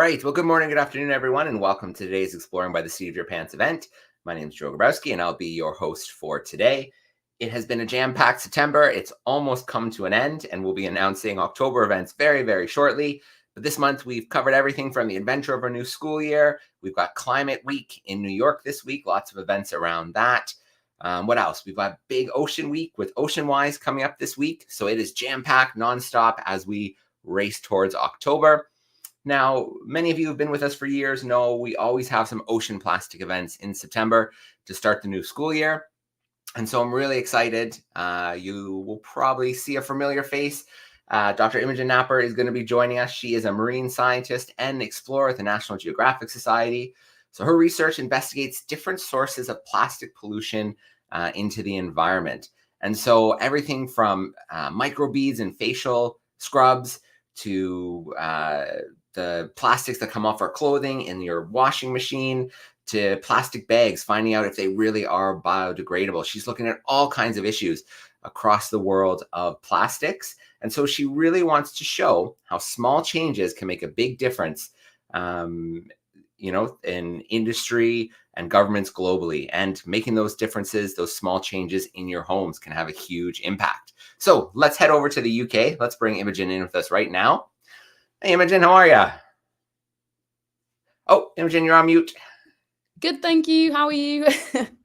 right. Well, good morning, good afternoon, everyone, and welcome to today's Exploring by the Seat of Your Pants event. My name is Geographic, and I'll be your host for today. It has been a jam-packed September. It's almost come to an end, and we'll be announcing October events very, very shortly. But this month, we've covered everything from the adventure of our new school year. We've got Climate Week in New York this week, lots of events around that. What else? We've got Big Ocean Week with OceanWise coming up this week. So it is jam-packed nonstop as we race towards October. Now, many of you who've been with us for years know we always have some ocean plastic events in September to start the new school year. And so I'm really excited. You will probably see a familiar face. Dr. Imogen Napper is going to be joining us. She is a marine scientist and explorer at the National Geographic Society. So her research investigates different sources of plastic pollution into the environment. And so everything from microbeads and facial scrubs to the plastics that come off our clothing in your washing machine, to plastic bags, finding out if they really are biodegradable. She's looking at all kinds of issues across the world of plastics. And so she really wants to show how small changes can make a big difference, in industry and governments globally. And making those differences, those small changes in your homes can have a huge impact. So let's head over to the UK. Let's bring Imogen in with us right now. Hey, Imogen, how are you? Oh, Imogen, you're on mute. Good, thank you. How are you?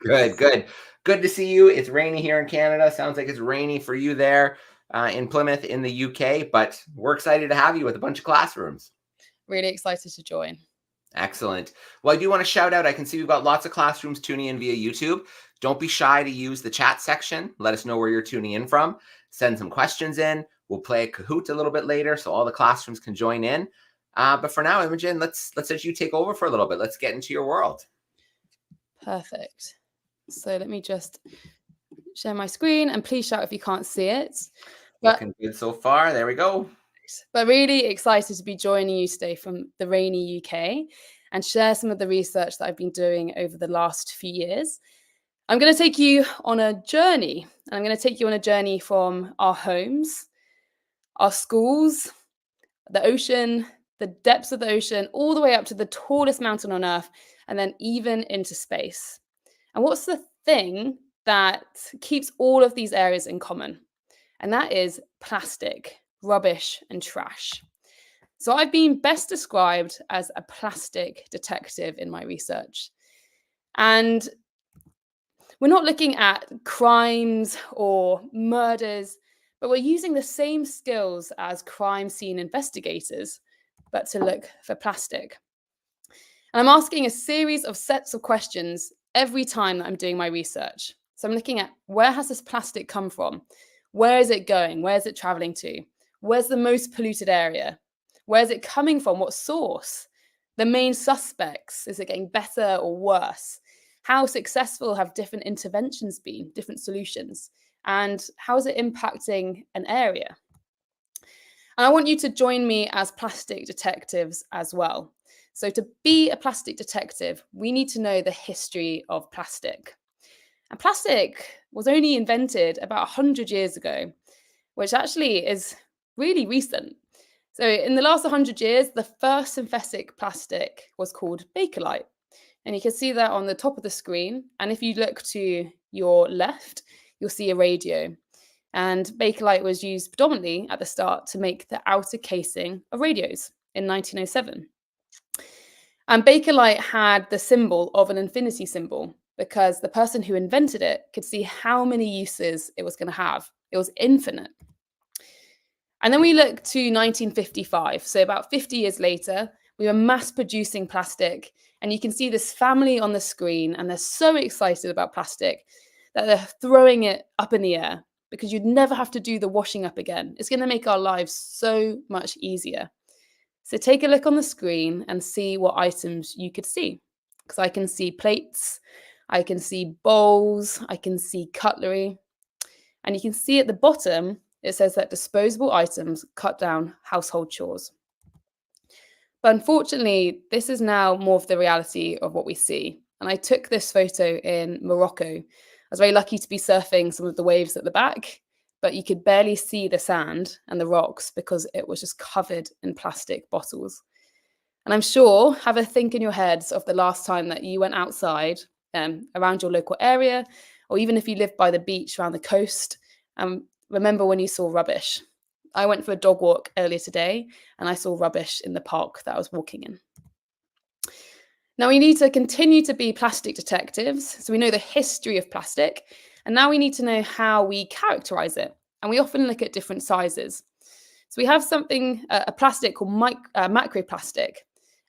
Good. Good to see you. It's rainy here in Canada. Sounds like it's rainy for you there in Plymouth in the UK, but we're excited to have you with a bunch of classrooms. Really excited to join. Excellent. Well, I do want to shout out, I can see we've got lots of classrooms tuning in via YouTube. Don't be shy to use the chat section. Let us know where you're tuning in from. Send some questions in. We'll play a Kahoot a little bit later so all the classrooms can join in. But for now, Imogen, let's let you take over for a little bit. Let's get into your world. Perfect. So let me just share my screen, and please shout if you can't see it. Looking good so far. There we go. But really excited to be joining you today from the rainy UK and share some of the research that I've been doing over the last few years. I'm going to take you on a journey, and I'm going to take you on a journey from our homes, our schools, the ocean, the depths of the ocean, all the way up to the tallest mountain on Earth, and then even into space. And what's the thing that keeps all of these areas in common? And that is plastic, rubbish, and trash. So I've been best described as a plastic detective in my research. And we're not looking at crimes or murders, but we're using the same skills as crime scene investigators, but to look for plastic. And I'm asking a series of sets of questions every time that I'm doing my research. So I'm looking at, where has this plastic come from? Where is it going? Where is it traveling to? Where's the most polluted area? Where is it coming from? What source? The main suspects, is it getting better or worse? How successful have different interventions been, different solutions? And how is it impacting an area? And I want you to join me as plastic detectives as well. So to be a plastic detective, we need to know the history of plastic. And plastic was only invented about 100 years ago, which actually is really recent. So in the last 100 years, the first synthetic plastic was called Bakelite. And you can see that on the top of the screen. And if you look to your left, you'll see a radio. And Bakelite was used predominantly at the start to make the outer casing of radios in 1907. And Bakelite had the symbol of an infinity symbol because the person who invented it could see how many uses it was going to have. It was infinite. And then we look to 1955. So about 50 years later, we were mass producing plastic. And you can see this family on the screen, and they're so excited about plastic that they're throwing it up in the air because you'd never have to do the washing up again. It's going to make our lives so much easier. So take a look on the screen and see what items you could see. Because I can see plates, I can see bowls, I can see cutlery. And you can see at the bottom, it says that disposable items cut down household chores. But unfortunately, this is now more of the reality of what we see. And I took this photo in Morocco. I was very lucky to be surfing some of the waves at the back, but you could barely see the sand and the rocks because it was just covered in plastic bottles. And I'm sure, have a think in your heads of the last time that you went outside around your local area, or even if you live by the beach around the coast, remember when you saw rubbish. I went for a dog walk earlier today and I saw rubbish in the park that I was walking in. Now we need to continue to be plastic detectives. So we know the history of plastic, and now we need to know how we characterize it. And we often look at different sizes. So we have something, a plastic called macroplastic.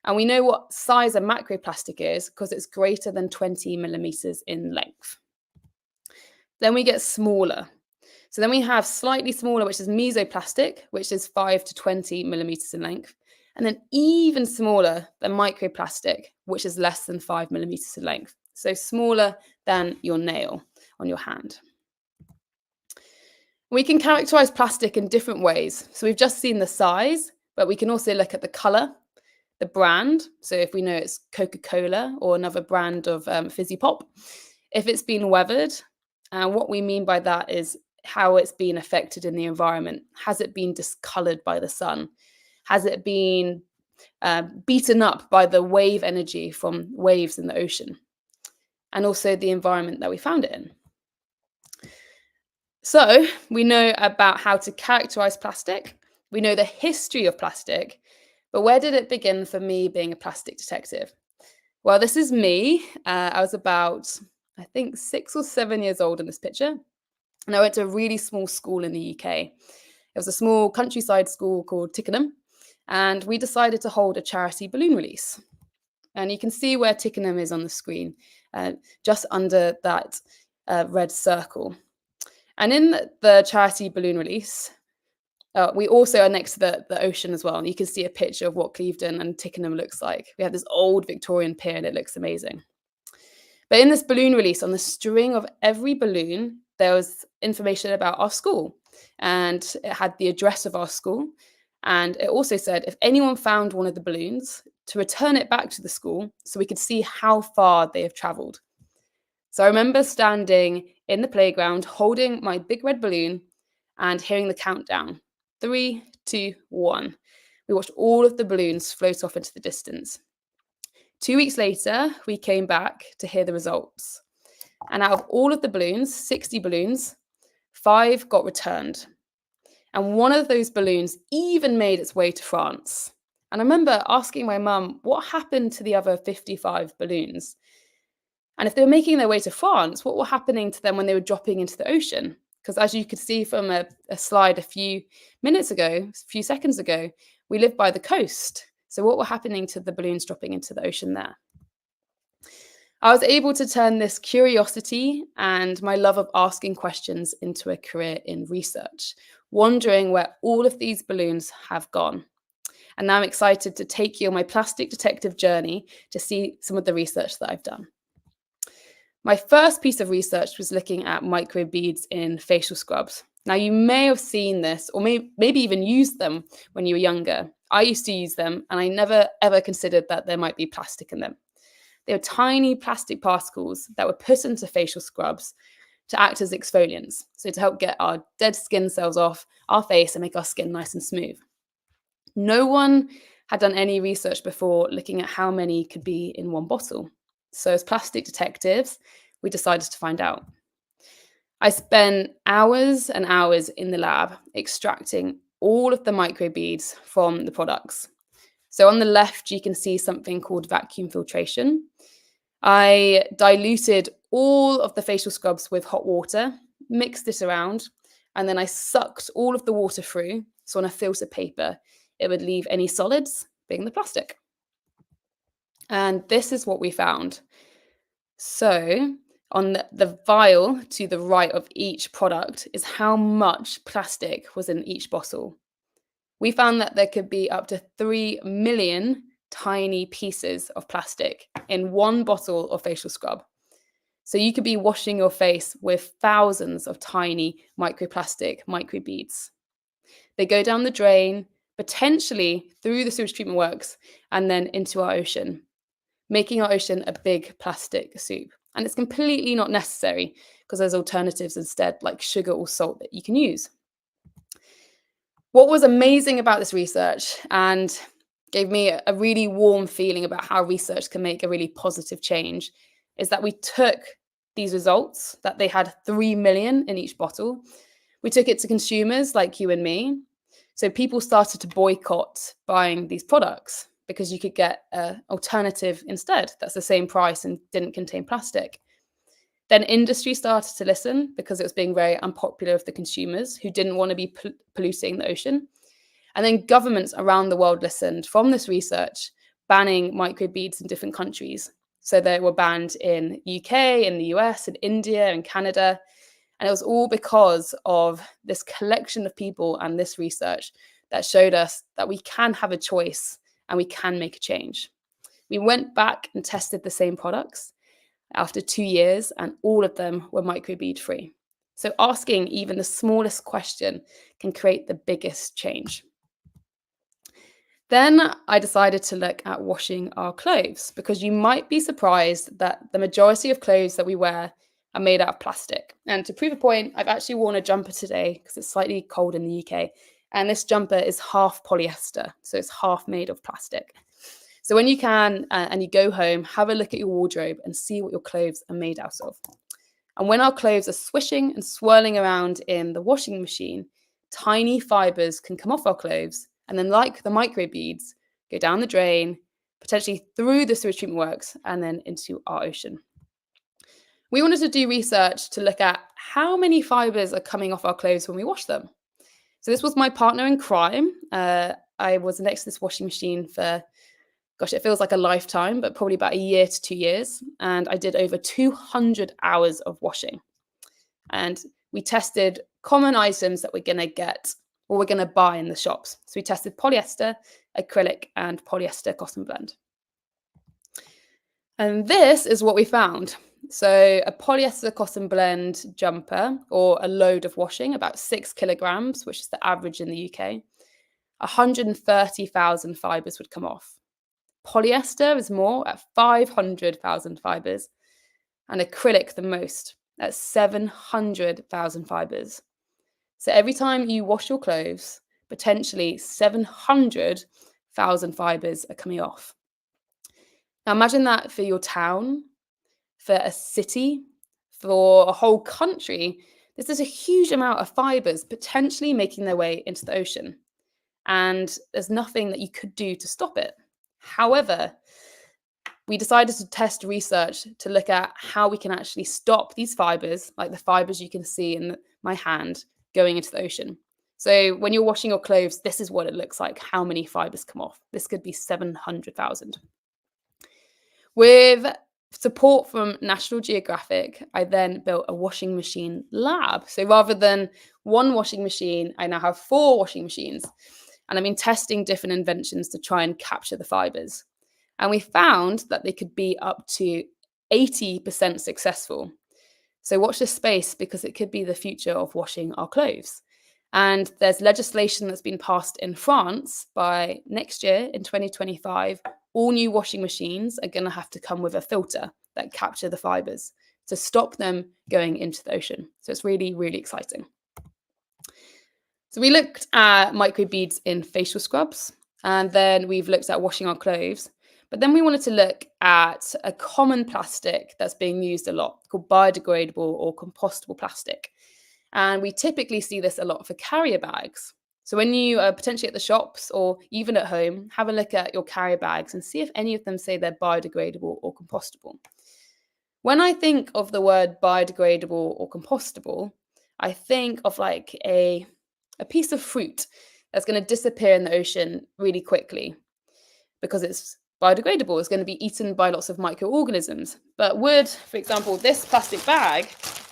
And we know what size a macroplastic is because it's greater than 20 millimeters in length. Then we get smaller. So then we have slightly smaller, which is mesoplastic, which is 5 to 20 millimeters in length. And then even smaller than microplastic, which is less than 5 millimeters in length. So smaller than your nail on your hand. We can characterize plastic in different ways. So we've just seen the size, but we can also look at the color, the brand. So if we know it's Coca-Cola or another brand of fizzy pop, if it's been weathered, and what we mean by that is how it's been affected in the environment. Has it been discolored by the sun? Has it been beaten up by the wave energy from waves in the ocean? And also the environment that we found it in. So we know about how to characterize plastic. We know the history of plastic. But where did it begin for me being a plastic detective? Well, this is me. I was about, I think, 6 or 7 years old in this picture. And I went to a really small school in the UK. It was a small countryside school called Tickenham. And we decided to hold a charity balloon release. And you can see where Tickenham is on the screen, just under that red circle. And in the charity balloon release, we also are next to the ocean as well. And you can see a picture of what Clevedon and Tickenham looks like. We have this old Victorian pier and it looks amazing. But in this balloon release, on the string of every balloon, there was information about our school. And it had the address of our school. And it also said if anyone found one of the balloons, to return it back to the school so we could see how far they have travelled. So I remember standing in the playground, holding my big red balloon and hearing the countdown. 3, 2, 1. We watched all of the balloons float off into the distance. 2 weeks later, we came back to hear the results. And out of all of the balloons, 60 balloons, 5 got returned. And one of those balloons even made its way to France. And I remember asking my mum, what happened to the other 55 balloons? And if they were making their way to France, what were happening to them when they were dropping into the ocean? Because as you could see from a slide a few seconds ago, we live by the coast. So what were happening to the balloons dropping into the ocean there? I was able to turn this curiosity and my love of asking questions into a career in research, wondering where all of these balloons have gone. And now I'm excited to take you on my plastic detective journey to see some of the research that I've done. My first piece of research was looking at microbeads in facial scrubs. Now, you may have seen this or maybe even used them when you were younger. I used to use them and I never ever considered that there might be plastic in them. They were tiny plastic particles that were put into facial scrubs to act as exfoliants, so to help get our dead skin cells off our face and make our skin nice and smooth. No one had done any research before looking at how many could be in one bottle. So as plastic detectives, we decided to find out. I spent hours and hours in the lab extracting all of the microbeads from the products. So on the left, you can see something called vacuum filtration. I diluted all of the facial scrubs with hot water, mixed it around, and then I sucked all of the water through. So on a filter paper, it would leave any solids, being the plastic. And this is what we found. So on the vial to the right of each product is how much plastic was in each bottle. We found that there could be up to 3 million tiny pieces of plastic in one bottle of facial scrub. So you could be washing your face with thousands of tiny microplastic microbeads. They go down the drain, potentially through the sewage treatment works, and then into our ocean, making our ocean a big plastic soup. And it's completely not necessary because there's alternatives instead, like sugar or salt that you can use. What was amazing about this research, and gave me a really warm feeling about how research can make a really positive change is that we took these results, that they had 3 million in each bottle. We took it to consumers like you and me. So people started to boycott buying these products because you could get an alternative instead that's the same price and didn't contain plastic. Then industry started to listen because it was being very unpopular with the consumers who didn't want to be polluting the ocean. And then governments around the world listened from this research, banning microbeads in different countries. So they were banned in UK, in the US, in India, and Canada. And it was all because of this collection of people and this research that showed us that we can have a choice and we can make a change. We went back and tested the same products after 2 years, and all of them were microbead free. So asking even the smallest question can create the biggest change. Then I decided to look at washing our clothes because you might be surprised that the majority of clothes that we wear are made out of plastic. And to prove a point, I've actually worn a jumper today because it's slightly cold in the UK. And this jumper is half polyester, so it's half made of plastic. So when you can and you go home, have a look at your wardrobe and see what your clothes are made out of. And when our clothes are swishing and swirling around in the washing machine, tiny fibers can come off our clothes and then, like the microbeads, go down the drain, potentially through the sewage treatment works and then into our ocean. We wanted to do research to look at how many fibers are coming off our clothes when we wash them. So this was my partner in crime. I was next to this washing machine for, gosh, it feels like a lifetime, but probably about a year to 2 years. And I did over 200 hours of washing. And we tested common items that we're going to get or we're going to buy in the shops. So we tested polyester, acrylic, and polyester cotton blend. And this is what we found. So a polyester cotton blend jumper or a load of washing, about 6 kilograms, which is the average in the UK, 130,000 fibers would come off. Polyester is more at 500,000 fibers, and acrylic the most at 700,000 fibers. So every time you wash your clothes, potentially 700,000 fibers are coming off. Now imagine that for your town, for a city, for a whole country. This is a huge amount of fibers potentially making their way into the ocean. And there's nothing that you could do to stop it. However, we decided to test research to look at how we can actually stop these fibers, like the fibers you can see in my hand, going into the ocean. So when you're washing your clothes, this is what it looks like, how many fibers come off. This could be 700,000. With support from National Geographic, I then built a washing machine lab. So rather than one washing machine, I now have 4 washing machines. And I've been testing different inventions to try and capture the fibers. And we found that they could be up to 80% successful. So watch this space because it could be the future of washing our clothes. And there's legislation that's been passed in France by next year in 2025. All new washing machines are going to have to come with a filter that capture the fibers to stop them going into the ocean. So it's really, really exciting. So we looked at microbeads in facial scrubs, and then we've looked at washing our clothes. But then we wanted to look at a common plastic that's being used a lot called biodegradable or compostable plastic. And we typically see this a lot for carrier bags. So when you are potentially at the shops or even at home, have a look at your carrier bags and see if any of them say they're biodegradable or compostable. When I think of the word biodegradable or compostable, I think of like a piece of fruit that's going to disappear in the ocean really quickly because it's biodegradable. It's going to be eaten by lots of microorganisms. But would, for example, this plastic bag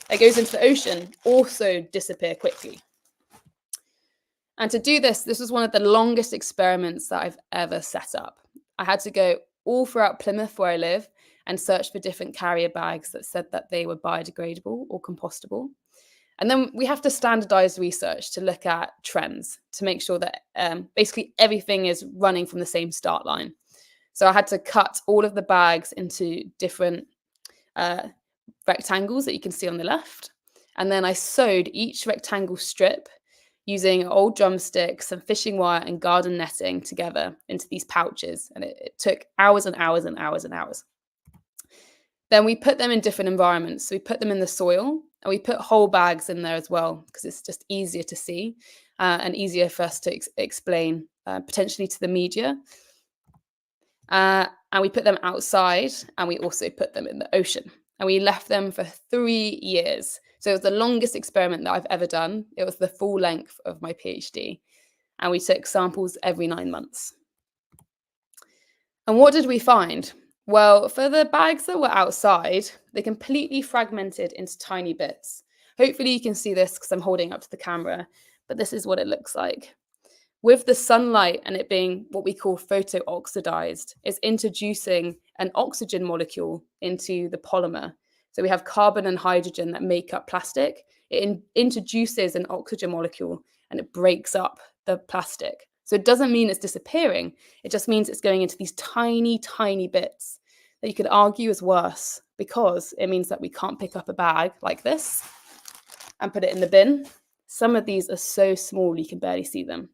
that goes into the ocean also disappear quickly? And to do this, this was one of the longest experiments that I've ever set up. I had to go all throughout Plymouth, where I live, and search for different carrier bags that said that they were biodegradable or compostable. And then we have to standardize research to look at trends to make sure that basically everything is running from the same start line. So I had to cut all of the bags into different rectangles that you can see on the left. And then I sewed each rectangle strip using old drumsticks, some fishing wire and garden netting together into these pouches. And it took hours and hours and hours and hours. Then we put them in different environments. So we put them in the soil and we put whole bags in there as well, because it's just easier to see and easier for us to explain potentially to the media. And we put them outside, and we also put them in the ocean. And we left them for 3 years. So it was the longest experiment that I've ever done. It was the full length of my PhD. And we took samples every 9 months. And what did we find? Well, for the bags that were outside, they completely fragmented into tiny bits. Hopefully you can see this because I'm holding up to the camera, but this is what it looks like. With the sunlight and it being what we call photo-oxidized, it's introducing an oxygen molecule into the polymer. So we have carbon and hydrogen that make up plastic. It introduces an oxygen molecule and it breaks up the plastic. So it doesn't mean it's disappearing. It just means it's going into these tiny, tiny bits that you could argue is worse, because it means that we can't pick up a bag like this and put it in the bin. Some of these are so small you can barely see them.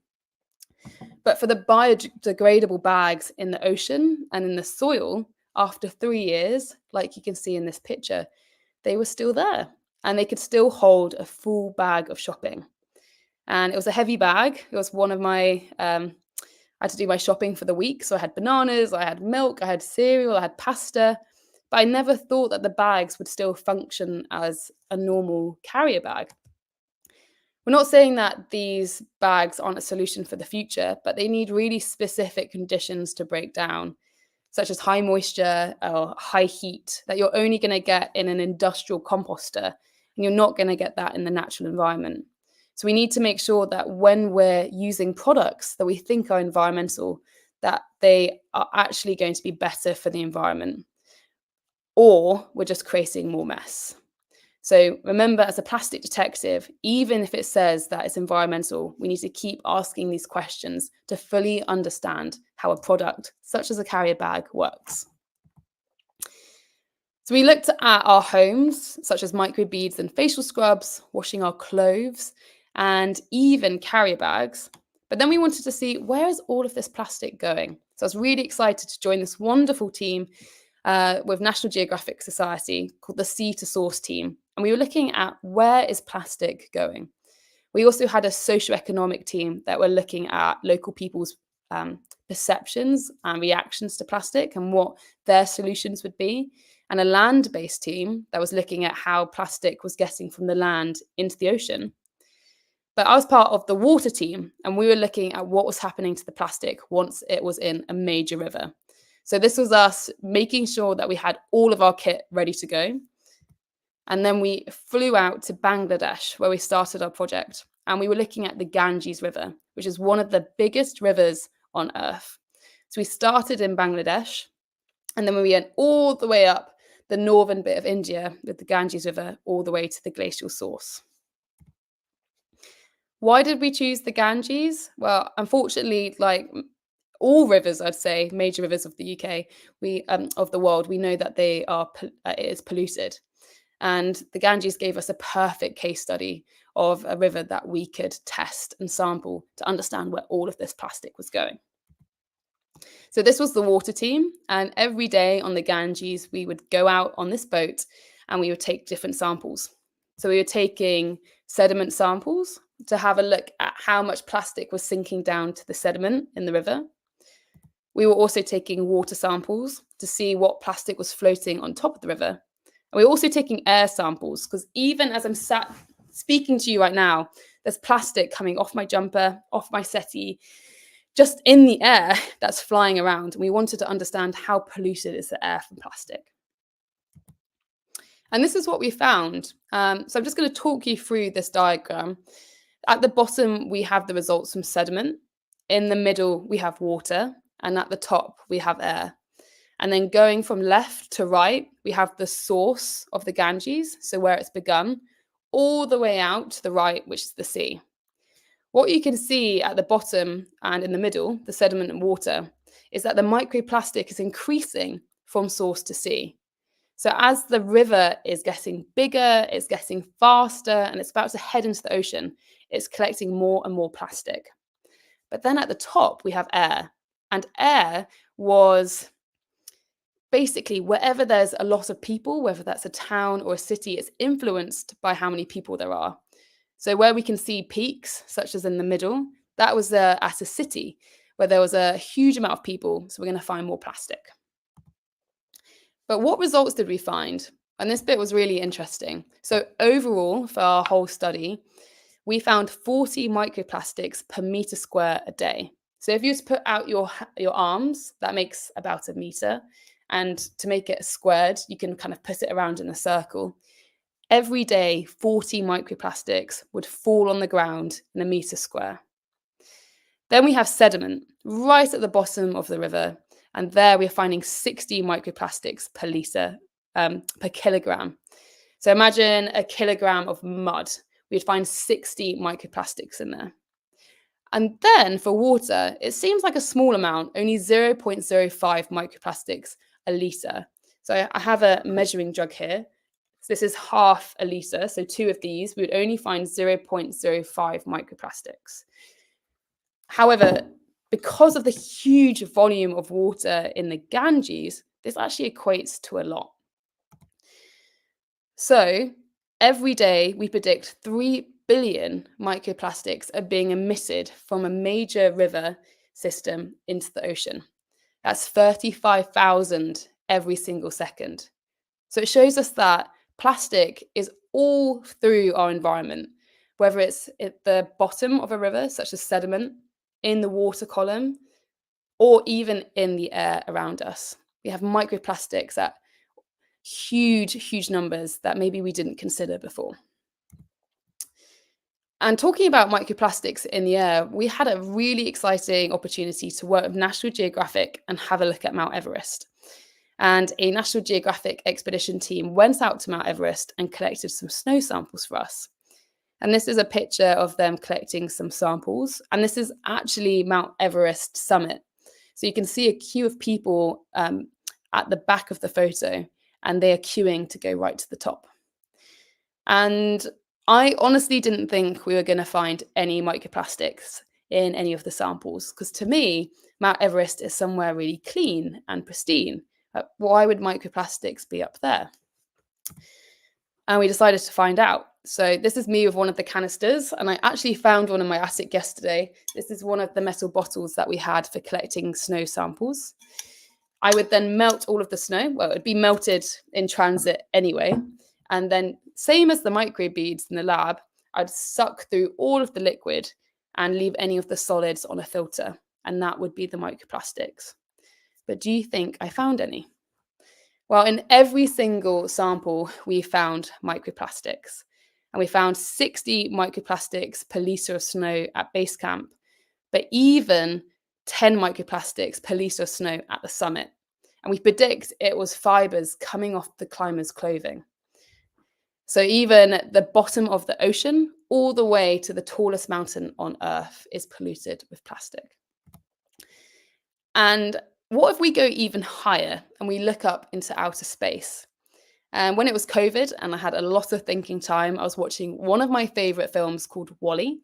But for the biodegradable bags in the ocean and in the soil, after 3 years, like you can see in this picture, they were still there and they could still hold a full bag of shopping. And it was a heavy bag. It was one of my, I had to do my shopping for the week. So I had bananas, I had milk, I had cereal, I had pasta. But I never thought that the bags would still function as a normal carrier bag. We're not saying that these bags aren't a solution for the future, but they need really specific conditions to break down, such as high moisture or high heat, that you're only going to get in an industrial composter, and you're not going to get that in the natural environment. So we need to make sure that when we're using products that we think are environmental, that they are actually going to be better for the environment, or we're just creating more mess. So remember, as a plastic detective, even if it says that it's environmental, we need to keep asking these questions to fully understand how a product, such as a carrier bag, works. So we looked at our homes, such as microbeads and facial scrubs, washing our clothes, and even carrier bags. But then we wanted to see, where is all of this plastic going? So I was really excited to join this wonderful team with National Geographic Society called the Sea to Source team. And we were looking at, where is plastic going? We also had a socioeconomic team that were looking at local people's perceptions and reactions to plastic and what their solutions would be. And a land-based team that was looking at how plastic was getting from the land into the ocean. But I was part of the water team, and we were looking at what was happening to the plastic once it was in a major river. So this was us making sure that we had all of our kit ready to go. And then we flew out to Bangladesh, where we started our project. And we were looking at the Ganges River, which is one of the biggest rivers on Earth. So we started in Bangladesh, and then we went all the way up the northern bit of India with the Ganges River all the way to the glacial source. Why did we choose the Ganges? Well, unfortunately, like all rivers, I'd say, major rivers of the UK, of the world, we know that it is polluted. And the Ganges gave us a perfect case study of a river that we could test and sample to understand where all of this plastic was going. So this was the water team, and every day on the Ganges, we would go out on this boat and we would take different samples. So we were taking sediment samples to have a look at how much plastic was sinking down to the sediment in the river. We were also taking water samples to see what plastic was floating on top of the river. And we were also taking air samples, because even as I'm sat speaking to you right now, there's plastic coming off my jumper, off my settee, just in the air that's flying around. And we wanted to understand how polluted is the air from plastic. And this is what we found. So I'm just going to talk you through this diagram. At the bottom, we have the results from sediment. In the middle, we have water. And at the top, we have air. And then going from left to right, we have the source of the Ganges, so where it's begun, all the way out to the right, which is the sea. What you can see at the bottom and in the middle, the sediment and water, is that the microplastic is increasing from source to sea. So as the river is getting bigger, it's getting faster, and it's about to head into the ocean, it's collecting more and more plastic. But then at the top, we have air. And air was basically wherever there's a lot of people, whether that's a town or a city, it's influenced by how many people there are. So where we can see peaks, such as in the middle, that was at a city where there was a huge amount of people. So we're going to find more plastic. But what results did we find? And this bit was really interesting. So overall, for our whole study, we found 40 microplastics per meter square a day. So if you just put out your arms, that makes about a meter. And to make it squared, you can kind of put it around in a circle. Every day, 40 microplastics would fall on the ground in a meter square. Then we have sediment right at the bottom of the river. And there we're finding 60 microplastics per litre, per kilogram. So imagine a kilogram of mud. We'd find 60 microplastics in there. And then for water, it seems like a small amount, only 0.05 microplastics a litre. So I have a measuring jug here. So this is half a litre. So 2 of these, we would only find 0.05 microplastics. However, because of the huge volume of water in the Ganges, this actually equates to a lot. So every day we predict 3 billion microplastics are being emitted from a major river system into the ocean. That's 35,000 every single second. So it shows us that plastic is all through our environment, whether it's at the bottom of a river, such as sediment, in the water column, or even in the air around us. We have microplastics at huge numbers that maybe we didn't consider before. And talking about microplastics in the air, we had a really exciting opportunity to work with National Geographic and have a look at Mount Everest. And a National Geographic expedition team went out to Mount Everest and collected some snow samples for us. And this is a picture of them collecting some samples. And this is actually Mount Everest summit. So you can see a queue of people at the back of the photo, and they are queuing to go right to the top. And I honestly didn't think we were going to find any microplastics in any of the samples, because to me, Mount Everest is somewhere really clean and pristine. Why would microplastics be up there? And we decided to find out. So this is me with one of the canisters, and I actually found one in my attic yesterday. This is one of the metal bottles that we had for collecting snow samples. I would then melt all of the snow. Well, it would be melted in transit anyway. And then same as the microbeads in the lab, I'd suck through all of the liquid and leave any of the solids on a filter. And that would be the microplastics. But do you think I found any? Well, in every single sample, we found microplastics. And we found 60 microplastics per litre of snow at base camp, but even 10 microplastics per litre of snow at the summit. And we predict it was fibres coming off the climber's clothing. So even the bottom of the ocean, all the way to the tallest mountain on Earth, is polluted with plastic. And what if we go even higher and we look up into outer space? And when it was COVID and I had a lot of thinking time, I was watching one of my favourite films called WALL-E.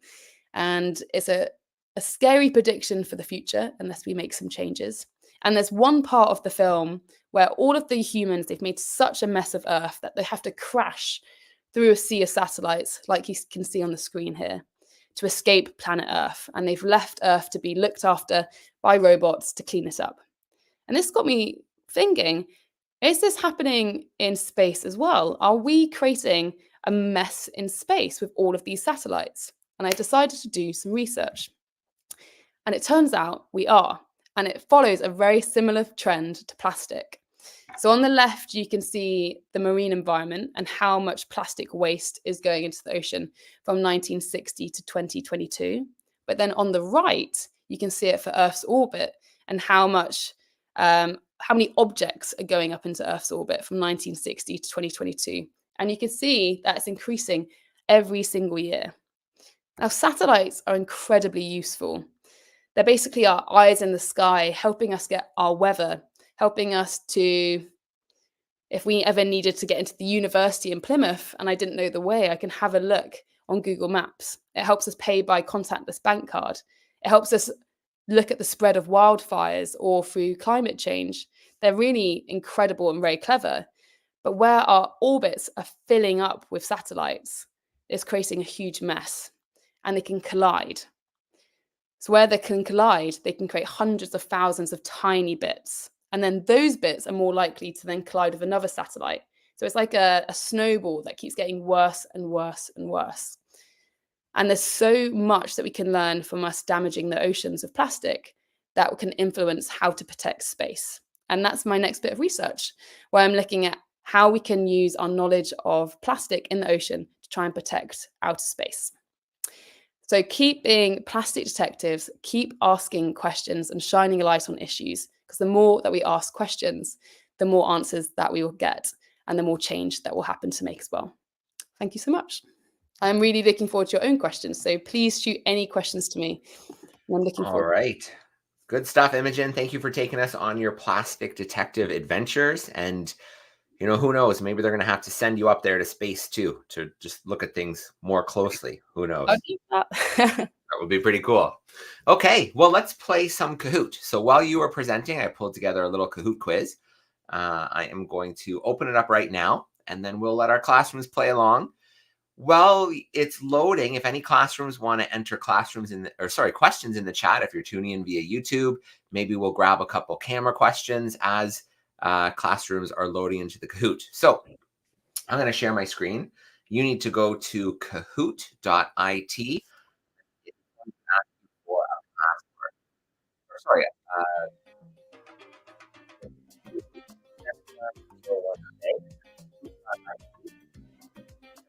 And it's a scary prediction for the future unless we make some changes. And there's one part of the film where all of the humans, they've made such a mess of Earth that they have to crash through a sea of satellites, like you can see on the screen here, to escape planet Earth. And they've left Earth to be looked after by robots to clean it up. And this got me thinking, is this happening in space as well? Are we creating a mess in space with all of these satellites? And I decided to do some research. And it turns out we are. And it follows a very similar trend to plastic. So on the left, you can see the marine environment and how much plastic waste is going into the ocean from 1960 to 2022. But then on the right, you can see it for Earth's orbit and how many objects are going up into Earth's orbit from 1960 to 2022. And you can see that it's increasing every single year. Now, satellites are incredibly useful. They're basically our eyes in the sky, helping us get our weather, helping us to, if we ever needed to get into the university in Plymouth and I didn't know the way, I can have a look on Google Maps. It helps us pay by contactless bank card. It helps us look at the spread of wildfires or through climate change. They're really incredible and very clever. But where our orbits are filling up with satellites, it's creating a huge mess, and they can collide. So where they can collide, they can create hundreds of thousands of tiny bits. And then those bits are more likely to then collide with another satellite. So it's like a snowball that keeps getting worse and worse and worse. And there's so much that we can learn from us damaging the oceans with plastic that can influence how to protect space. And that's my next bit of research, where I'm looking at how we can use our knowledge of plastic in the ocean to try and protect outer space. So keep being plastic detectives, keep asking questions and shining a light on issues, because the more that we ask questions, the more answers that we will get and the more change that will happen to make as well. Thank you so much. I'm really looking forward to your own questions. So please shoot any questions to me. I'm looking forward. All right. Good stuff, Imogen. Thank you for taking us on your plastic detective adventures. And, you know, who knows? Maybe they're going to have to send you up there to space too, to just look at things more closely. Who knows? I'll do that. That would be pretty cool. Okay, well, let's play some Kahoot. So while you were presenting, I pulled together a little Kahoot quiz. I am going to open it up right now, and then we'll let our classrooms play along. Well, it's loading. If any classrooms want to enter questions in the chat, if you're tuning in via YouTube, maybe we'll grab a couple camera questions as classrooms are loading into the Kahoot. So I'm going to share my screen. You need to go to kahoot.it. Sorry.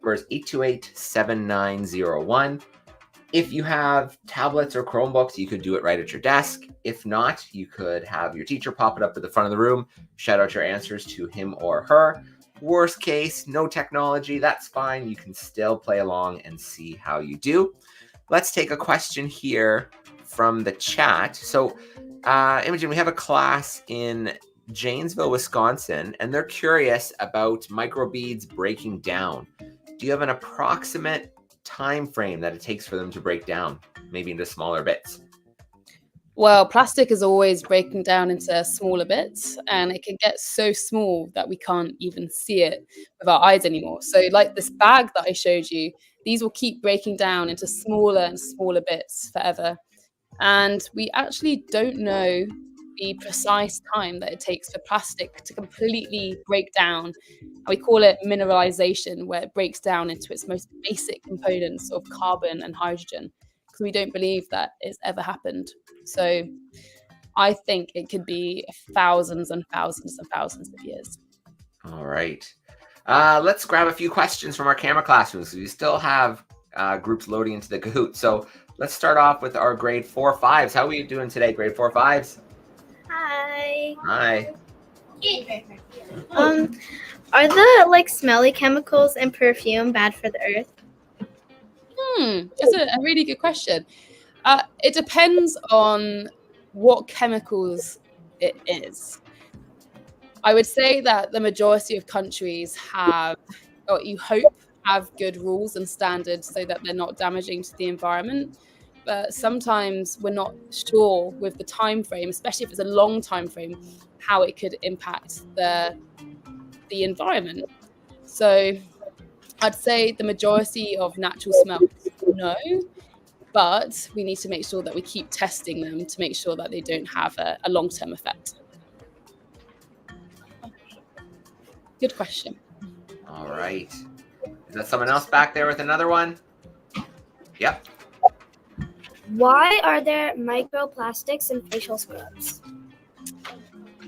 Number is 828-7901. If you have tablets or Chromebooks, you could do it right at your desk. If not, you could have your teacher pop it up at the front of the room, shout out your answers to him or her. Worst case, no technology, that's fine. You can still play along and see how you do. Let's take a question here from the chat. So, Imogen, we have a class in Janesville, Wisconsin, and they're curious about microbeads breaking down. Do you have an approximate time frame that it takes for them to break down, maybe into smaller bits? Well, plastic is always breaking down into smaller bits, and it can get so small that we can't even see it with our eyes anymore. So like this bag that I showed you, these will keep breaking down into smaller and smaller bits forever. And we actually don't know the precise time that it takes for plastic to completely break down. And we call it mineralization, where it breaks down into its most basic components of carbon and hydrogen, because we don't believe that it's ever happened. So I think it could be thousands and thousands and thousands of years. All right. Let's grab a few questions from our camera classrooms. We still have groups loading into the Kahoot. So let's start off with our grade 4-5s. How are you doing today, grade 4-5s? Hi. Hi. Are the smelly chemicals and perfume bad for the earth? That's a really good question. It depends on what chemicals it is. I would say that the majority of countries have, or you hope, have good rules and standards so that they're not damaging to the environment. But sometimes we're not sure with the time frame, especially if it's a long time frame, how it could impact the environment. So I'd say the majority of natural smells, no, but we need to make sure that we keep testing them to make sure that they don't have a long-term effect. Good question. All right. Is that someone else back there with another one? Yep. Why are there microplastics in facial scrubs?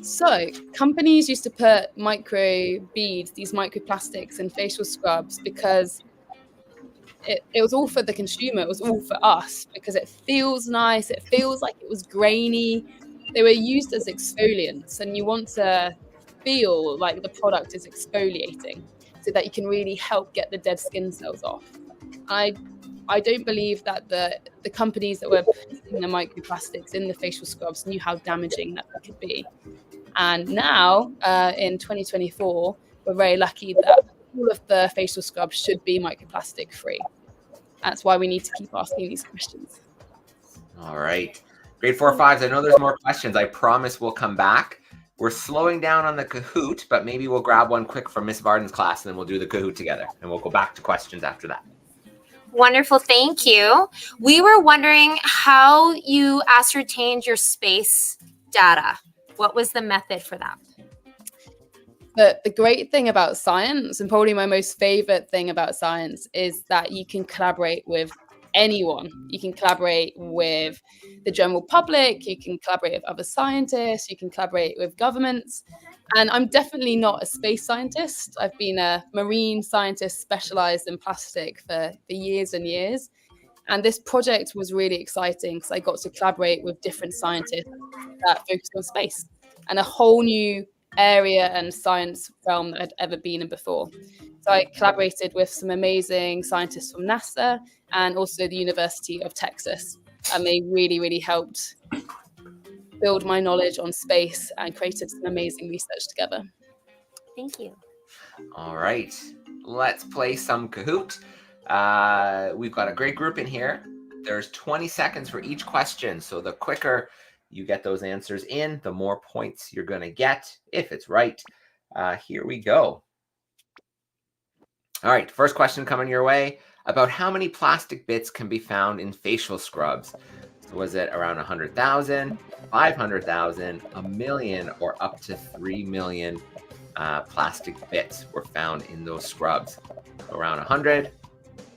So companies used to put microbeads, these microplastics in facial scrubs because it was all for the consumer. It was all for us because it feels nice. It feels like it was grainy. They were used as exfoliants, and you want to feel like the product is exfoliating so that you can really help get the dead skin cells off. I don't believe that the companies that were putting the microplastics in the facial scrubs knew how damaging that could be. And now, in 2024, we're very lucky that all of the facial scrubs should be microplastic free. That's why we need to keep asking these questions. All right. Grade 4-5s, I know there's more questions. I promise we'll come back. We're slowing down on the Kahoot, but maybe we'll grab one quick from Miss Varden's class, and then we'll do the Kahoot together, and we'll go back to questions after that. Wonderful, thank you. We were wondering how you ascertained your space data. What was the method for that? But the great thing about science, and probably my most favorite thing about science, is that you can collaborate with anyone. You can collaborate with the general public, you can collaborate with other scientists, you can collaborate with governments. And I'm definitely not a space scientist. I've been a marine scientist specialized in plastic for years and years. And this project was really exciting because I got to collaborate with different scientists that focused on space and a whole new area and science realm that I'd ever been in before. So I collaborated with some amazing scientists from NASA and also the University of Texas. And they really, really helped build my knowledge on space and created some amazing research together. Thank you. All right, let's play some Kahoot. We've got a great group in here. There's 20 seconds for each question. So the quicker you get those answers in, the more points you're going to get if it's right. Here we go. All right, first question coming your way. About how many plastic bits can be found in facial scrubs? So was it around 100,000, 500,000, a million, or up to 3 million plastic bits were found in those scrubs? Around 100,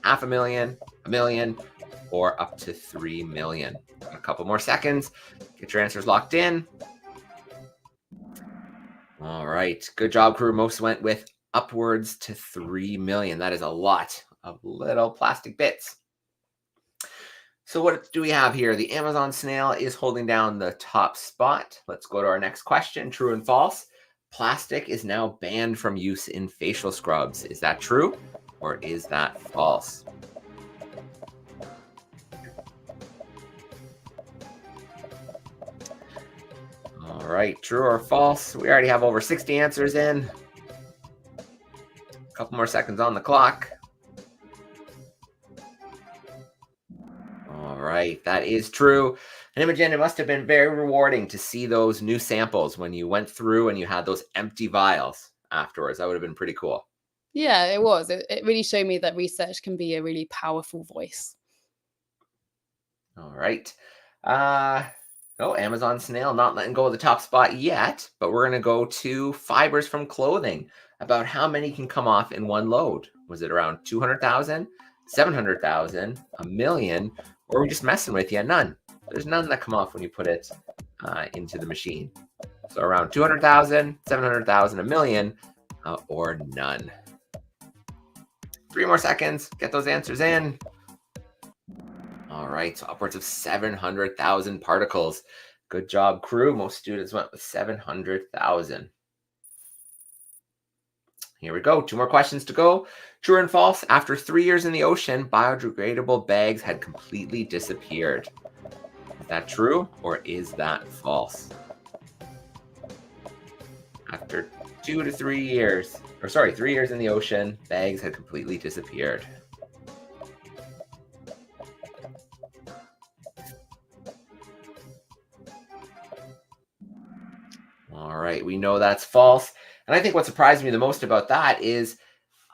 500,000, a million, or up to 3 million. A couple more seconds. Get your answers locked in. All right. Good job, crew. Most went with upwards to 3 million. That is a lot of little plastic bits. So what do we have here? The Amazon snail is holding down the top spot. Let's go to our next question. True and false. Plastic is now banned from use in facial scrubs. Is that true or is that false? All right, true or false? We already have over 60 answers in. A couple more seconds on the clock. All right, that is true. And Imogen, it must have been very rewarding to see those new samples when you went through and you had those empty vials afterwards. That would have been pretty cool. Yeah, it was. It really showed me that research can be a really powerful voice. All right. No, Amazon snail not letting go of the top spot yet, but we're going to go to fibers from clothing. About how many can come off in one load? Was it around 200,000, 700,000, a million, or are we just messing with you? None. There's none that come off when you put it into the machine. So around 200,000, 700,000, a million, or none. 3 more seconds. Get those answers in. All right, so upwards of 700,000 particles. Good job, crew. Most students went with 700,000. Here we go. 2 more questions to go. True and false. After 3 years in the ocean, biodegradable bags had completely disappeared. Is that true or is that false? After 2 to 3 years, 3 years in the ocean, bags had completely disappeared. All right, we know that's false. And I think what surprised me the most about that is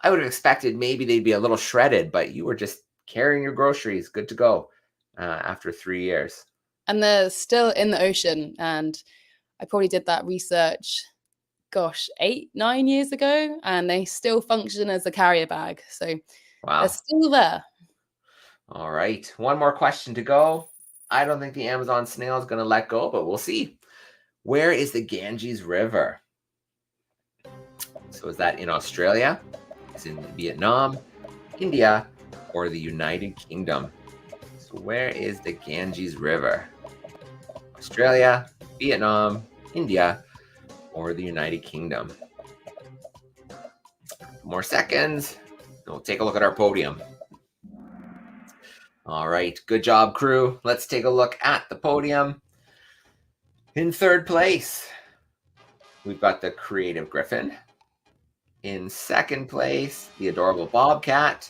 I would have expected maybe they'd be a little shredded, but you were just carrying your groceries, good to go after 3 years. And they're still in the ocean. And I probably did that research, 8-9 years ago, and they still function as a carrier bag. So wow, they're still there. All right, 1 more question to go. I don't think the Amazon snail is going to let go, but we'll see. Where is the Ganges River? So is that in Australia? Is it in Vietnam, India, or the United Kingdom? So where is the Ganges River? Australia, Vietnam, India, or the United Kingdom? More seconds. We'll take a look at our podium. All right, good job, crew. Let's take a look at the podium. In 3rd place, we've got the creative griffin. In 2nd place, the adorable bobcat.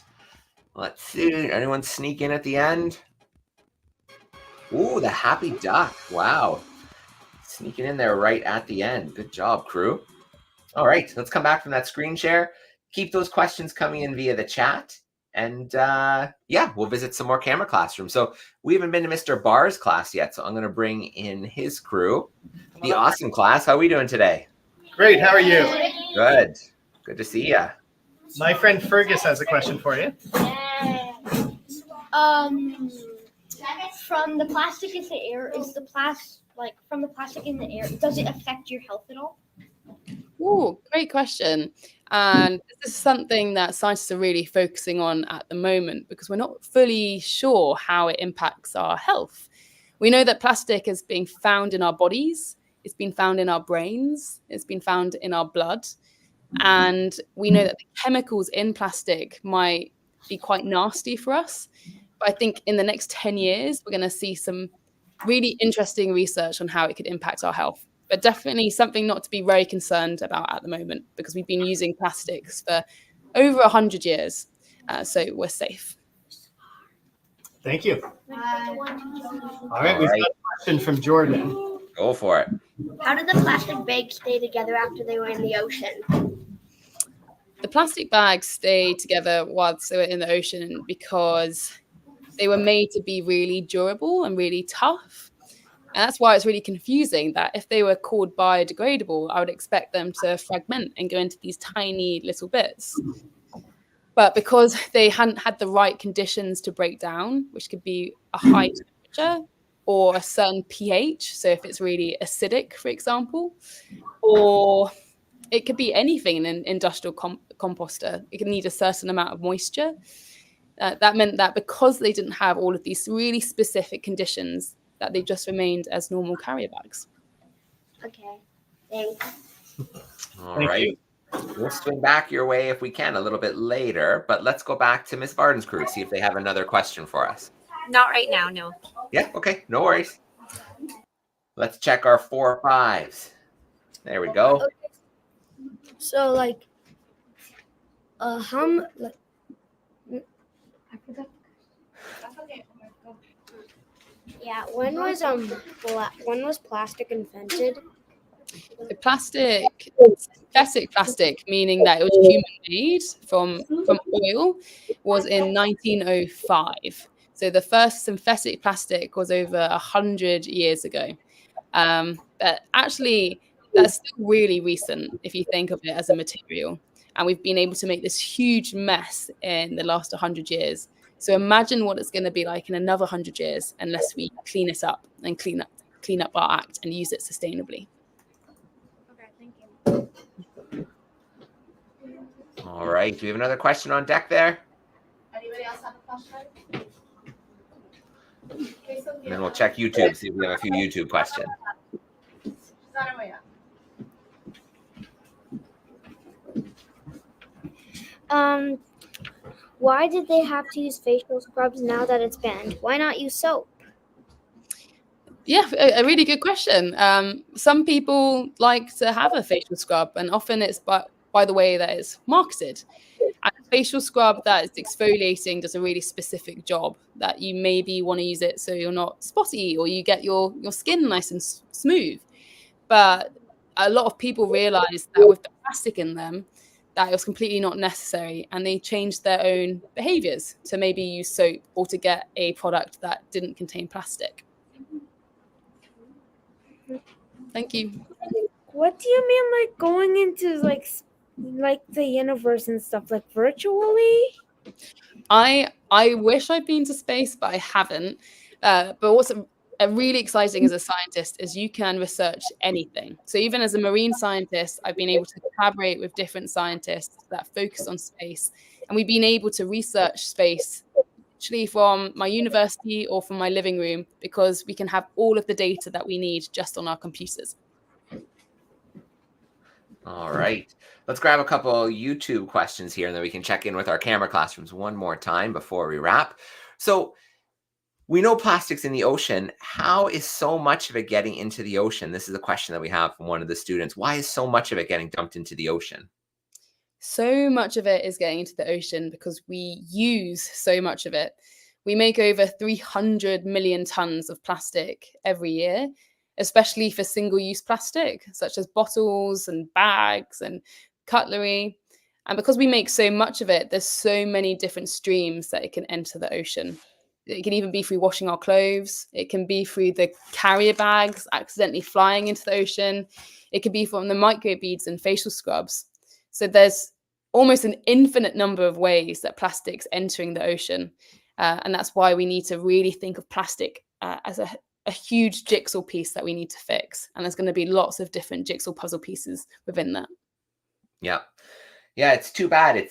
Let's see. Anyone sneak in at the end? Ooh, the happy duck. Wow. Sneaking in there right at the end. Good job, crew. All right, let's come back from that screen share. Keep those questions coming in via the chat. And yeah, we'll visit some more camera classrooms. So we haven't been to Mr. Barr's class yet, so I'm going to bring in his crew. The awesome class. How are we doing today? Great. How are you? Good. Good to see you. My friend Fergus has a question for you. From the plastic in the air, from the plastic in the air, does it affect your health at all? Ooh, great question. And this is something that scientists are really focusing on at the moment because we're not fully sure how it impacts our health. We know that plastic is being found in our bodies, it's been found in our brains, it's been found in our blood. And we know that the chemicals in plastic might be quite nasty for us. But I think in the next 10 years, we're going to see some really interesting research on how it could impact our health. But definitely something not to be very concerned about at the moment because we've been using plastics for over 100 years. So we're safe. Thank you. All right, we've got a question from Jordan. Go for it. How did the plastic bags stay together after they were in the ocean? The plastic bags stayed together whilst they were in the ocean because they were made to be really durable and really tough. And that's why it's really confusing that if they were called biodegradable, I would expect them to fragment and go into these tiny little bits. But because they hadn't had the right conditions to break down, which could be a high temperature or a certain pH, so if it's really acidic, for example, or it could be anything in an industrial composter. It could need a certain amount of moisture. That meant that because they didn't have all of these really specific conditions, that they just remained as normal carrier bags. Okay, thanks. All right. We'll swing back your way if we can a little bit later, but let's go back to Miss Varden's crew, see if they have another question for us. Not right now, no. Yeah, okay, no worries. Let's check our 4 5s. There we go. Okay. So, yeah, when was plastic invented? The plastic, synthetic plastic, meaning that it was human-made from oil, was in 1905. So the first synthetic plastic was over 100 years ago. But actually, that's still really recent if you think of it as a material. And we've been able to make this huge mess in the last 100 years. So imagine what it's going to be like in another 100 years unless we clean it up and clean up our act and use it sustainably. Okay, thank you. All right, do we have another question on deck there? Anybody else have a question? And then we'll check YouTube, see if we have a few YouTube questions. She's on her way up. Why did they have to use facial scrubs now that it's banned? Why not use soap? Yeah, a really good question. Some people like to have a facial scrub, and often it's by the way that it's marketed. And a facial scrub that is exfoliating does a really specific job that you maybe want to use it so you're not spotty or you get your skin nice and smooth. But a lot of people realize that with the plastic in them, that it was completely not necessary, and they changed their own behaviors to maybe use soap or to get a product that didn't contain plastic. Thank you. What do you mean, like going into like the universe and stuff, like virtually? I wish I'd been to space, but I haven't. But what's really exciting as a scientist is you can research anything. So even as a marine scientist, I've been able to collaborate with different scientists that focus on space, and we've been able to research space actually from my university or from my living room because we can have all of the data that we need just on our computers. All right. Let's grab a couple YouTube questions here, and then we can check in with our camera classrooms one more time before we wrap. So we know plastics in the ocean. How is so much of it getting into the ocean? This is a question that we have from one of the students. Why is so much of it getting dumped into the ocean? So much of it is getting into the ocean because we use so much of it. We make over 300 million tons of plastic every year, especially for single-use plastic, such as bottles and bags and cutlery. And because we make so much of it, there's so many different streams that it can enter the ocean. It can even be through washing our clothes. It can be through the carrier bags accidentally flying into the ocean. It could be from the microbeads and facial scrubs. So there's almost an infinite number of ways that plastic's entering the ocean. And that's why we need to really think of plastic as a huge jigsaw piece that we need to fix. And there's going to be lots of different jigsaw puzzle pieces within that. Yeah. Yeah, it's too bad.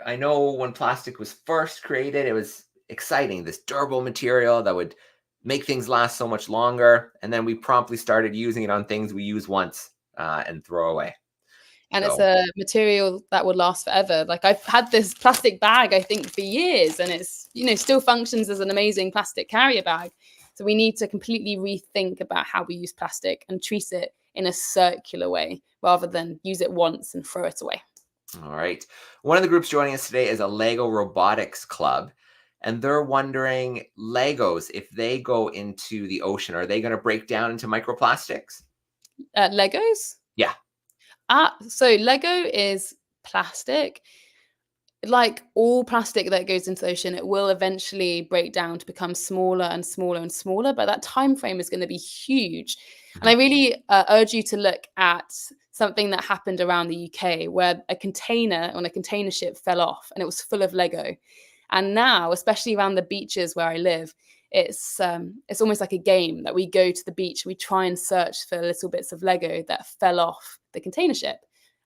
I know when plastic was first created, it was exciting, this durable material that would make things last so much longer. And then we promptly started using it on things we use once and throw away. And it's a material that would last forever. Like I've had this plastic bag, I think, for years, and it's, still functions as an amazing plastic carrier bag. So we need to completely rethink about how we use plastic and treat it in a circular way rather than use it once and throw it away. All right. One of the groups joining us today is a Lego robotics club, and they're wondering, Legos, if they go into the ocean, are they going to break down into microplastics? Legos? Yeah. So Lego is plastic. Like all plastic that goes into the ocean, it will eventually break down to become smaller and smaller and smaller, but that time frame is going to be huge. And I really urge you to look at something that happened around the UK where a container on a container ship fell off and it was full of Lego. And now, especially around the beaches where I live, it's almost like a game that we go to the beach, we try and search for little bits of Lego that fell off the container ship.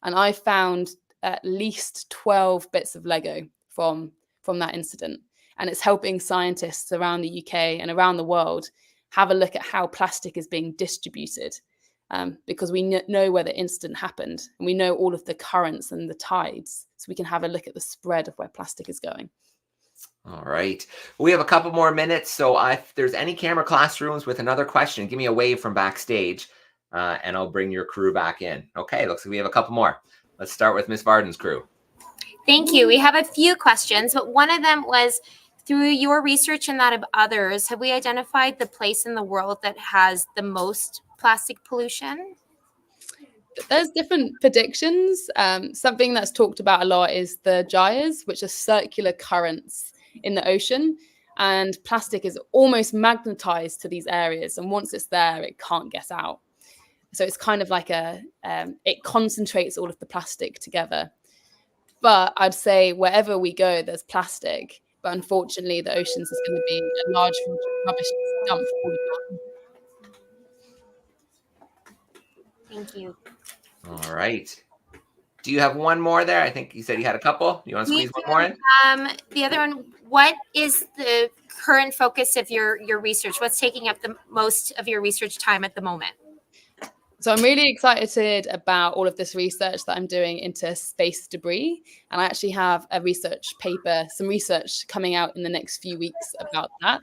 And I found at least 12 bits of Lego from that incident. And it's helping scientists around the UK and around the world have a look at how plastic is being distributed, because we know where the incident happened and we know all of the currents and the tides. So we can have a look at the spread of where plastic is going. All right. We have a couple more minutes. So if there's any camera classrooms with another question, give me a wave from backstage and I'll bring your crew back in. Okay, looks like we have a couple more. Let's start with Miss Varden's crew. Thank you. We have a few questions, but one of them was, through your research and that of others, have we identified the place in the world that has the most plastic pollution? There's different predictions. Something that's talked about a lot is the gyres, which are circular currents in the ocean. And plastic is almost magnetized to these areas. And once it's there, it can't get out. So it's kind of like it concentrates all of the plastic together. But I'd say wherever we go, there's plastic. But unfortunately, the oceans is going to be a large rubbish dump all the time. Thank you. All right. Do you have one more there? I think you said you had a couple. You want to squeeze one more in? The other one, what is the current focus of your research? What's taking up the most of your research time at the moment? So I'm really excited about all of this research that I'm doing into space debris. And I actually have a research paper, some research coming out in the next few weeks about that.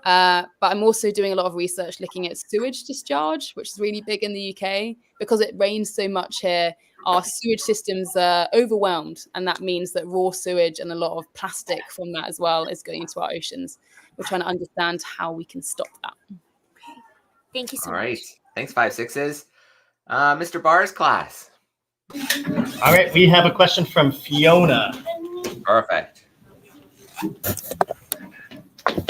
But I'm also doing a lot of research looking at sewage discharge, which is really big in the UK. Because it rains so much here, our sewage systems are overwhelmed. And that means that raw sewage and a lot of plastic from that as well is going into our oceans. We're trying to understand how we can stop that. Okay. Thank you so much. All right. Thanks, 5-6s. Mr. Barr's class. All right, we have a question from Fiona. Perfect.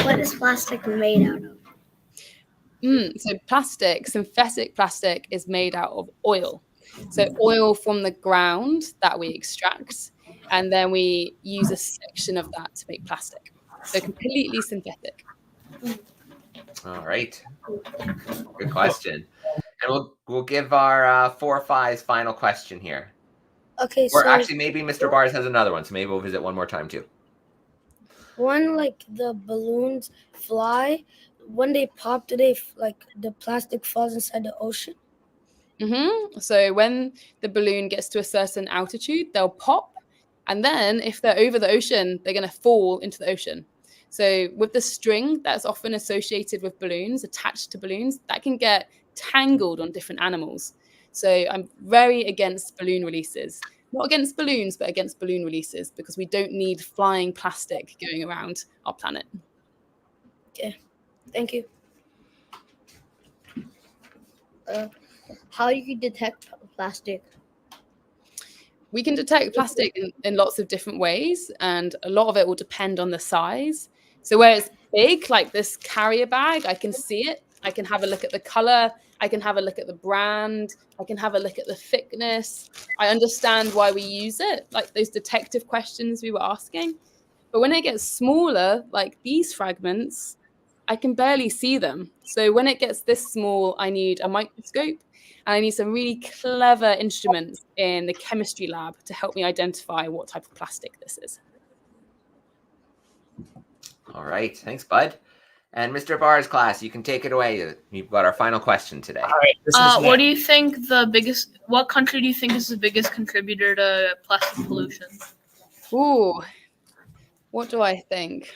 What is plastic made out of? So plastic, synthetic plastic, is made out of oil. So oil from the ground that we extract, and then we use a section of that to make plastic. So completely synthetic. All right. Good question. And we'll give our 4 or 5's final question here. Okay, Or so actually, maybe Mr. Bars has another one, so maybe we'll visit one more time too. when like the balloons fly, when they pop, do they like the plastic falls inside the ocean? So when the balloon gets to a certain altitude, they'll pop. And then if they're over the ocean, they're going to fall into the ocean. So with the string that's often associated with balloons, attached to balloons, that can get tangled on different animals. So I'm very against balloon releases. not against balloons, but against balloon releases, because we don't need flying plastic going around our planet. Okay, thank you. How do you detect plastic? We can detect plastic in lots of different ways, and a lot of it will depend on the size. So where it's big, like this carrier bag, I can see it. I can have a look at the color. I can have a look at the brand. I can have a look at the thickness. I understand why we use it, like those detective questions we were asking. But when it gets smaller, like these fragments, I can barely see them. So when it gets this small, I need a microscope, and I need some really clever instruments in the chemistry lab to help me identify what type of plastic this is. All right. Thanks, Bud. And Mr. Barr's class, you can take it away. We've got our final question today. All right. What do you think what country do you think is the biggest contributor to plastic pollution? Ooh, what do I think?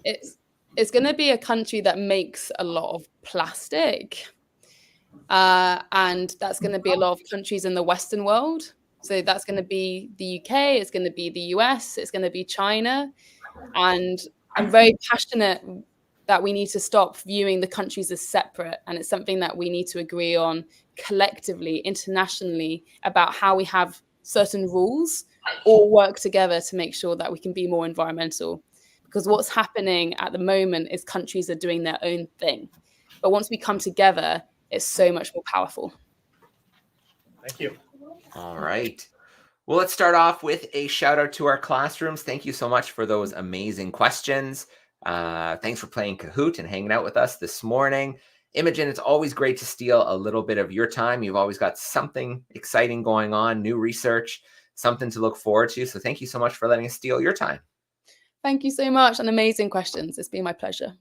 It's going to be a country that makes a lot of plastic. And that's going to be a lot of countries in the Western world. So that's going to be the UK, it's going to be the US, it's going to be China. And I'm very passionate that we need to stop viewing the countries as separate. And it's something that we need to agree on collectively, internationally, about how we have certain rules all work together to make sure that we can be more environmental. Because what's happening at the moment is countries are doing their own thing. But once we come together, it's so much more powerful. Thank you. All right. Well, let's start off with a shout out to our classrooms. Thank you so much for those amazing questions. Thanks for playing Kahoot and hanging out with us this morning. Imogen, it's always great to steal a little bit of your time. You've always got something exciting going on, new research, something to look forward to. So thank you so much for letting us steal your time. Thank you so much, and amazing questions. It's been my pleasure.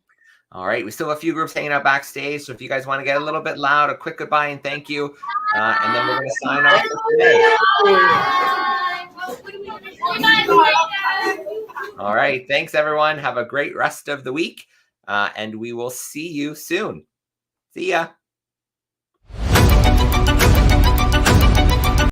All right, we still have a few groups hanging out backstage, so if you guys want to get a little bit loud, a quick goodbye and thank you, and then we're going to sign off for today. All right, thanks everyone. Have a great rest of the week, and we will see you soon. See ya.